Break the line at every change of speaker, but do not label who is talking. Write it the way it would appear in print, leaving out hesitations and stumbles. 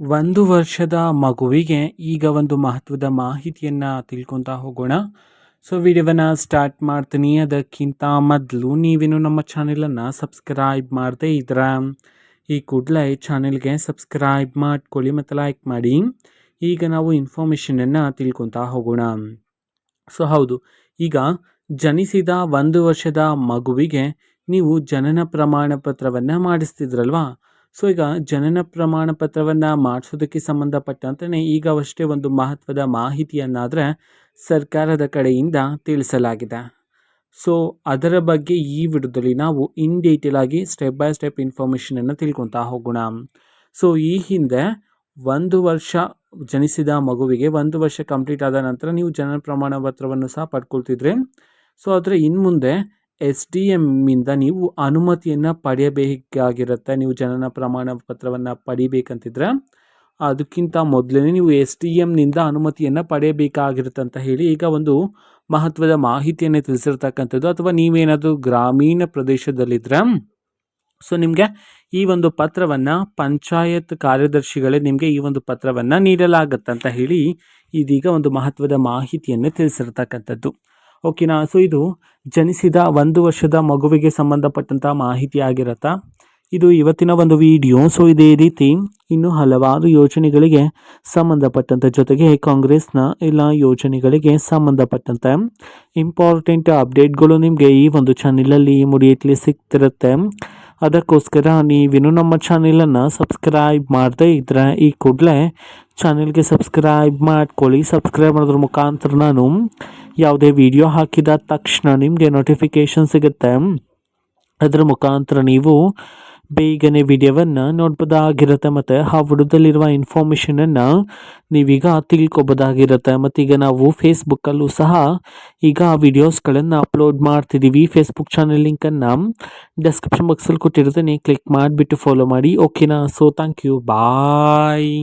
1 ವರ್ಷದ ಮಗುವಿಗೆ ಈಗ ಒಂದು ಮಹತ್ವದ ಮಾಹಿತಿಯನ್ನು ತಿಳ್ಕೊತಾ ಹೋಗೋಣ. ಸೊ ವಿಡಿಯೋವನ್ನು ಸ್ಟಾರ್ಟ್ ಮಾಡ್ತೀನಿ. ಅದಕ್ಕಿಂತ ಮೊದಲು ನೀವೇನು ನಮ್ಮ ಚಾನೆಲನ್ನು ಸಬ್ಸ್ಕ್ರೈಬ್ ಮಾಡದೇ ಇದ್ರೆ ಈ ಕೂಡಲೇ ಚಾನೆಲ್ಗೆ ಸಬ್ಸ್ಕ್ರೈಬ್ ಮಾಡ್ಕೊಳ್ಳಿ ಮತ್ತು ಲೈಕ್ ಮಾಡಿ. ಈಗ ನಾವು ಇನ್ಫಾರ್ಮೇಷನನ್ನು ತಿಳ್ಕೊತಾ ಹೋಗೋಣ. ಸೊ ಹೌದು, ಈಗ ಜನಿಸಿದ 1 ವರ್ಷದ ಮಗುವಿಗೆ ನೀವು ಜನನ ಪ್ರಮಾಣ ಪತ್ರವನ್ನು ಮಾಡಿಸ್ತಿದ್ರಲ್ವಾ. ಸೊ ಈಗ ಜನನ ಪ್ರಮಾಣ ಪತ್ರವನ್ನು ಮಾಡಿಸೋದಕ್ಕೆ ಸಂಬಂಧಪಟ್ಟಂತೆ ಈಗ ಅಷ್ಟೇ ಒಂದು ಮಹತ್ವದ ಮಾಹಿತಿಯನ್ನಾದರೆ ಸರ್ಕಾರದ ಕಡೆಯಿಂದ ತಿಳಿಸಲಾಗಿದೆ. ಸೊ ಅದರ ಬಗ್ಗೆ ಈ ವಿಡಿಯೋದಲ್ಲಿ ನಾವು ಇನ್ ಡೀಟೇಲ್ ಆಗಿ ಸ್ಟೆಪ್ ಬೈ ಸ್ಟೆಪ್ ಇನ್ಫಾರ್ಮೇಷನನ್ನು ತಿಳ್ಕೊತಾ ಹೋಗೋಣ. ಸೊ ಈ ಹಿಂದೆ 1 ವರ್ಷ ಜನಿಸಿದ ಮಗುವಿಗೆ 1 ವರ್ಷ ಕಂಪ್ಲೀಟ್ ಆದ ನಂತರ ನೀವು ಜನನ ಪ್ರಮಾಣ ಪತ್ರವನ್ನು ಸಹ ಪಡ್ಕೊಳ್ತಿದ್ರಿ. ಸೊ ಆದರೆ ಇನ್ನು ಮುಂದೆ SDMಯಿಂದ ನೀವು ಅನುಮತಿಯನ್ನು ಪಡೆಯಬೇಕಾಗಿರುತ್ತೆ. ನೀವು ಜನನ ಪ್ರಮಾಣ ಪತ್ರವನ್ನು ಪಡಿಬೇಕಂತಿದ್ರೆ ಅದಕ್ಕಿಂತ ಮೊದಲೇ ನೀವು SDMನಿಂದ ಅನುಮತಿಯನ್ನು ಪಡೆಯಬೇಕಾಗಿರುತ್ತೆ ಅಂತ ಹೇಳಿ ಈಗ ಒಂದು ಮಹತ್ವದ ಮಾಹಿತಿಯನ್ನು ತಿಳಿಸಿರ್ತಕ್ಕಂಥದ್ದು. ಅಥವಾ ನೀವೇನಾದರೂ ಗ್ರಾಮೀಣ ಪ್ರದೇಶದಲ್ಲಿದ್ದರೆ ಸೊ ನಿಮಗೆ ಈ ಒಂದು ಪತ್ರವನ್ನು ಪಂಚಾಯತ್ ಕಾರ್ಯದರ್ಶಿಗಳೇ ನಿಮಗೆ ಈ ಒಂದು ಪತ್ರವನ್ನು ನೀಡಲಾಗುತ್ತೆ ಅಂತ ಹೇಳಿ ಇದೀಗ ಒಂದು ಮಹತ್ವದ ಮಾಹಿತಿಯನ್ನು ತಿಳಿಸಿರ್ತಕ್ಕಂಥದ್ದು. ಓಕೆನಾ. ಸೊ ಇದು ಜನಿಸಿದ 1 ವರ್ಷದ ಮಗುವಿಗೆ ಸಂಬಂಧಪಟ್ಟಂಥ ಮಾಹಿತಿ ಆಗಿರುತ್ತಾ ಇದು ಇವತ್ತಿನ ಒಂದು ವಿಡಿಯೋ. ಸೊ ಇದೇ ರೀತಿ ಇನ್ನು ಹಲವಾರು ಯೋಜನೆಗಳಿಗೆ ಸಂಬಂಧಪಟ್ಟಂಥ ಜೊತೆಗೆ ಕಾಂಗ್ರೆಸ್ನ ಎಲ್ಲ ಯೋಜನೆಗಳಿಗೆ ಸಂಬಂಧಪಟ್ಟಂತೆ ಇಂಪಾರ್ಟೆಂಟ್ ಅಪ್ಡೇಟ್ಗಳು ನಿಮಗೆ ಈ ಒಂದು ಚಾನೆಲಲ್ಲಿ ಇಮಿಡಿಯೇಟ್ಲಿ ಸಿಗ್ತಿರುತ್ತೆ. ಅದಕ್ಕೋಸ್ಕರ ನೀವೇನು ನಮ್ಮ ಚಾನೆಲನ್ನು ಸಬ್ಸ್ಕ್ರೈಬ್ ಮಾಡದೇ ಇದ್ದರೆ ಈ ಕೂಡಲೇ ಚಾನೆಲ್ಗೆ ಸಬ್ಸ್ಕ್ರೈಬ್ ಮಾಡ್ಕೊಳ್ಳಿ. ಸಬ್ಸ್ಕ್ರೈಬ್ ಮಾಡೋದ್ರ ಮುಖಾಂತರ ನಾನು ಯಾವುದೇ ವಿಡಿಯೋ ಹಾಕಿದ ತಕ್ಷಣ ನಿಮಗೆ ನೋಟಿಫಿಕೇಷನ್ ಸಿಗುತ್ತೆ. ಅದರ ಮುಖಾಂತರ ನೀವು ಬೇಗನೆ ವಿಡಿಯೋವನ್ನು ನೋಡ್ಬೋದಾಗಿರುತ್ತೆ ಮತ್ತು ಆ ವಿಡಿಯೋದಲ್ಲಿರುವ ಇನ್ಫಾರ್ಮೇಷನನ್ನು ನೀವೀಗ ತಿಳ್ಕೊಬೋದಾಗಿರುತ್ತೆ. ಮತ್ತೀಗ ನಾವು ಫೇಸ್ಬುಕ್ಕಲ್ಲೂ ಸಹ ಈಗ ವಿಡಿಯೋಸ್ಗಳನ್ನು ಅಪ್ಲೋಡ್ ಮಾಡ್ತಿದ್ದೀವಿ. ಫೇಸ್ಬುಕ್ ಚಾನೆಲ್ ಲಿಂಕನ್ನು ಡಿಸ್ಕ್ರಿಪ್ಷನ್ ಬಾಕ್ಸಲ್ಲಿ ಕೊಟ್ಟಿರ್ತೀನಿ, ಕ್ಲಿಕ್ ಮಾಡಿಬಿಟ್ಟು ಫಾಲೋ ಮಾಡಿ. ಓಕೆನಾ. So thank you, bye.